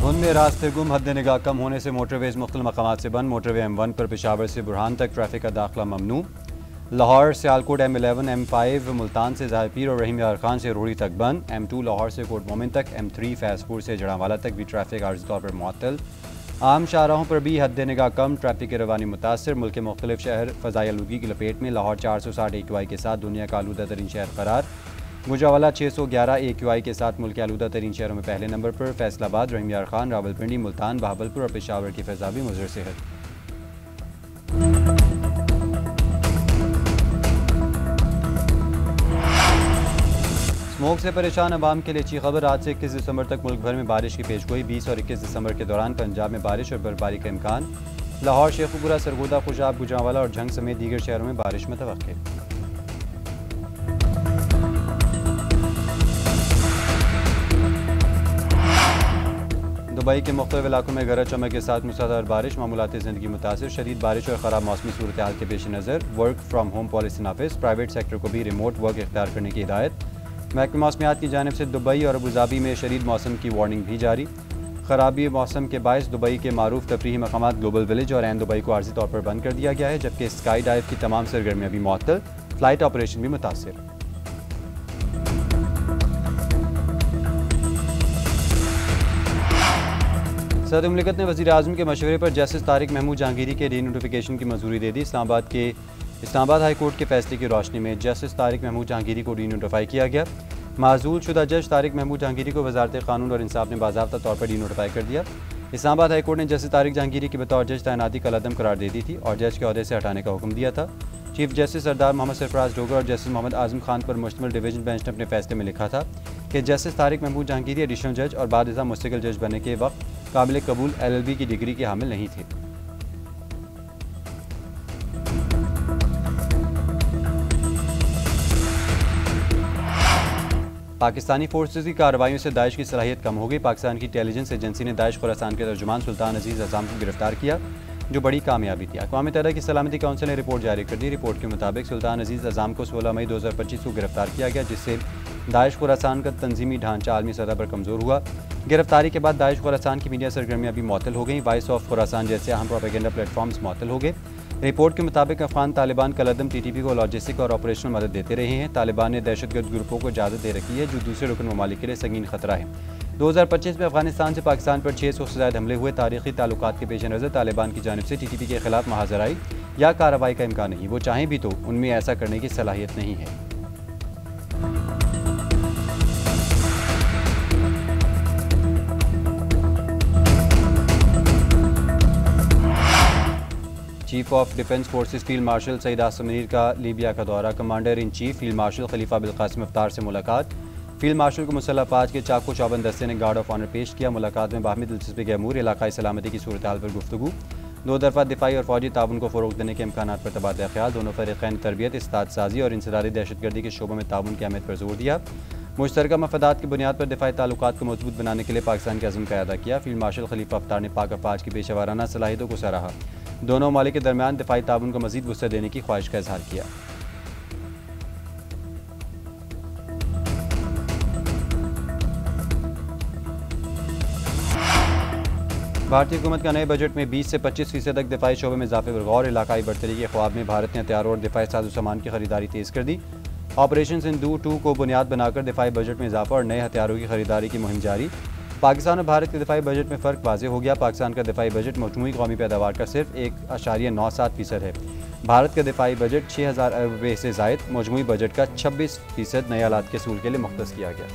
धुंध में रास्ते गुम, हद निगाह कम होने से मोटरवेज मुख्तलिफ मकामात से बंद। मोटरवे M1 पर पेशावर से बुरहान तक ट्रैफिक का दाखिला ममनू। लाहौर सियालकोट M11 M5 मुल्तान से ज़ाहिरपीर और रहीम यार खान से रोहड़ी तक बंद। M2 लाहौर से कोट मोमिन तक, M3 फैजपुर से जड़ावाला तक भी ट्रैफिक आर्जी तौर पर मुअत्तल। आम शाहराहों पर भी हद निगाह कम, ट्रैफिक की रवानी मुतासर। मुल्क के मुख्तलिफ शहर फ़ज़ाई आलूगी की लपेट में। लाहौर 460 AQI के साथ दुनिया का आलूदा तरीन शहर करार। गुजरावाला 611 AQI के साथ मुल्क के आलूदा तरीन शहरों में पहले नंबर पर। फैसलाबाद, रहीम यार खान, रावलपिंडी, मुल्तान, बहावलपुर और पेशावर की फ़ज़ा भी मुज़र सेहत। स्मोक से परेशान अवाम के लिए अच्छी खबर। आज से 21 दिसंबर तक मुल्क भर में बारिश की पेशगोई। 20 और 21 दिसंबर के दौरान पंजाब में बारिश और बर्फबारी का इम्कान। लाहौर, शेखुपुरा, सरगोदा, खुशाब, गुजरांवाला और झंग समेत दीगर शहरों में बारिश मुतवक्किल। दुबई के मुख्तलिफ इलाकों में गरज चमक के साथ मूसलाधार बारिश। मामूलाती ज़िंदगी मुतासिर। शदीद बारिश और ख़राब मौसमी सूरत हाल के पेश नज़र वर्क फ्राम होम पॉलिसी नाफिज। प्राइवेट सेक्टर को भी रिमोट वर्क इख्तियार करने की हिदायत। महकमा मौसमियात की जानिब से दुबई और अबूधाबी में शदीद मौसम की वार्निंग भी जारी। ख़राबी मौसम के बायस दुबई के मारूफ तफरीही मकामात ग्लोबल विलेज और एन दुबई को आर्जी तौर पर बंद कर दिया गया है, जबकि स्काई डाइव की तमाम सरगर्मियाँ भी मुअत्तल। फ्लाइट ऑपरेशन भी मुतासिर। सदर मुमलिकत ने वज़ीर आज़म के मशवरे पर जस्टिस तारिक महमूद जहांगीरी के री नोटिफिकेशन की मंजूरी दे दी। इस्लामाबाद हाई कोर्ट के फैसले की रोशनी में जस्टिस तारिक महमूद जहांगीरी को री नोटिफाई किया गया। माजूल शुदा जज तारिक महमूद जहांगीरी को वजारत कानून और इंसाफ ने बाज़ाब्ता तौर पर री नोटिफाई कर दिया। इस्लामाबाद हाई कोर्ट ने जस्टिस तारिक जहांगीरी की बतौर जज तैनाती का लदम करार दे दी थी और जज के अहदे से हटाने का हुक्म दिया था। चीफ जस्टिस सरदार मोहम्मद सरफराज डोगर और जस्टिस मोहम्मद आजम खान पर मुश्तमिल डिवीजन बेंच ने अपने फैसले में लिखा था कि जस्टिस तारिक महमूद जहांगीरी एडिशनल जज और बाद मुस्तकिल जज बनने के वक्त काबिल कबूल LLB की डिग्री के हामिल नहीं थे। पाकिस्तानी फोर्सेज की कार्रवाइयों से दाइश की सलाहियत कम हो गई। पाकिस्तान की इंटेलिजेंस एजेंसी ने दाइश खुरासान के तर्जुमान सुल्तान अजीज़ अज़ाम को गिरफ्तार किया, जो बड़ी कामयाबी थी। अक़वाम मुत्तहिदा की सलामती काउंसिल ने रिपोर्ट जारी कर दी। रिपोर्ट के मुताबिक सुल्तान अजीज़ अज़ाम को 16 मई 2025 को गिरफ्तार किया गया, जिससे दाइश खुरासान का तंजीमी ढांचा आलमी सतह पर कमज़ोर हुआ। गिरफ्तारी के बाद दाइश खुरासान की मीडिया सरगर्मियाँ भी मुअत्तल हो गई। वॉइस ऑफ खुरासान जैसे अहम प्रोपेगेंडा प्लेटफॉर्म्स मुअत्तल हो गए। रिपोर्ट के मुताबिक अफगान तालिबान कलदम TTP को लॉजिस्टिक और ऑपरेशनल मदद देते रहे हैं। तालिबान ने दहशतगर्द ग्रुपों को इजाज़त दे रखी है, जो दूसरे रुकन ममालिक के लिए संगीन खतरा है। 2025 में अफगानिस्तान से पाकिस्तान पर 600 से ज़्यादा हमले हुए। तारीखी ताल्लुकात के पेश नज़र तालिबान की जानिब से TTP के खिलाफ महाजराई या कार्रवाई का इम्कान नहीं। वो चाहें भी तो उनमें ऐसा करने की सलाहियत नहीं है। Chief of defence forces field marshal Syed Asim Munir का लीबिया का दौरा। Commander in chief field marshal Khalifa Belqasim Haftar से मुलाकात। फील्ड मार्शल को मुसल्लह अफवाज के चाकू चौबंद दस्ते ने गार्ड ऑफ ऑनर पेश किया। मुलाकात में बाहमी दिलचस्पी के अमूर, इलाकाई सलामती की सूरत हाल पर गुफ्तगू। दो तरफा दिफाई और फौजी ताउन को फ़रोग़ देने के इम्कान पर तबादला ख्याल। दोनों फ़रीक़ैन ने तरबियत, इस्ताद साजी और इंसदादी दहशतगर्दी के शोबों में ताउन की अहमियत पर जोर दिया। मुश्तरका मफादात की बुनियाद पर दिफाई ताल्लुकात को मजबूत बनाने के लिए पाकिस्तान के अज़्म का अदा किया। फील्ड मार्शल खलीफा अफ्तार ने पाक अफवाज की पेशेवराना सलाहियतों को सराहा। दोनों ममालिक के दरमियान दिफाई ताउन को मज़ीद वुसअत देने की ख्वाहिश का इज़हार किया। भारतीय हुकूमत का नए बजट में 20 से 25% तक दिफाई शोबे में इजाफे पर गौर। इलाकाई बरतरी के ख्वाब में भारत ने हथियारों और दिफाई साजो सामान की खरीदारी तेज़ कर दी। ऑपरेशन सिंधु 2 को बुनियाद बनाकर दिफाई बजट में इजाफा और नए हथियारों की खरीदारी की मुहिम जारी। पाकिस्तान और भारत के दिफाई बजट में फ़र्क वाज़ेह हो गया। पाकिस्तान का दिफाई बजट मजमूई कौमी पैदावार का सिर्फ 1.97% है। भारत का दिफाई बजट 6000 अरब रुपये से ज़ायद मजमूई बजट का 26% नए आलात के सूल के लिए मुख्तस किया गया।